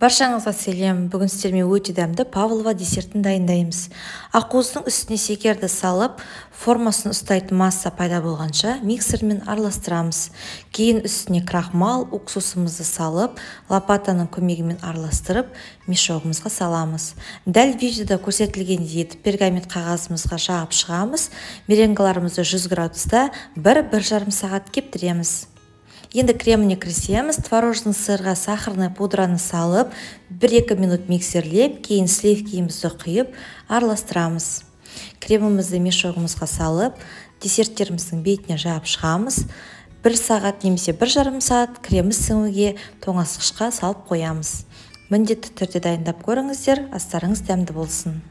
Баршаңызға сәлем. Бүгін сіздермен өте дәмді павлова десертін дайындаймыз. Ақуыздың үстіне шекерді салып, формасын ұстайтын масса пайда болғанша миксермен араластырамыз. Кейін үстіне крахмал, уксусымызды салып, лопатаның көмегімен араластырып, мешогымызға саламыз. Дәл видеода көрсетілгендей етіп пергамент қағазымызға жағып шығамыз. Меренгаларымызды 100 градуста 1-1,5 сағат кептіреміз. Енді креміне кірісеміз. Творожный сырға сахарный пудраны салып, 1-2 минут миксерлеп, кейін сливкімізді құйып, араластырамыз. Кремімізді мешогымызға салып, десерттеріміздің бетіне жағып шығамыз. 1 сағат немесе 1,5 сағат кремі сіңуге тоңазытқышқа салып қоямыз. Міндетті түрде дайындап көріңіздер, астарыңыз дәмді болсын.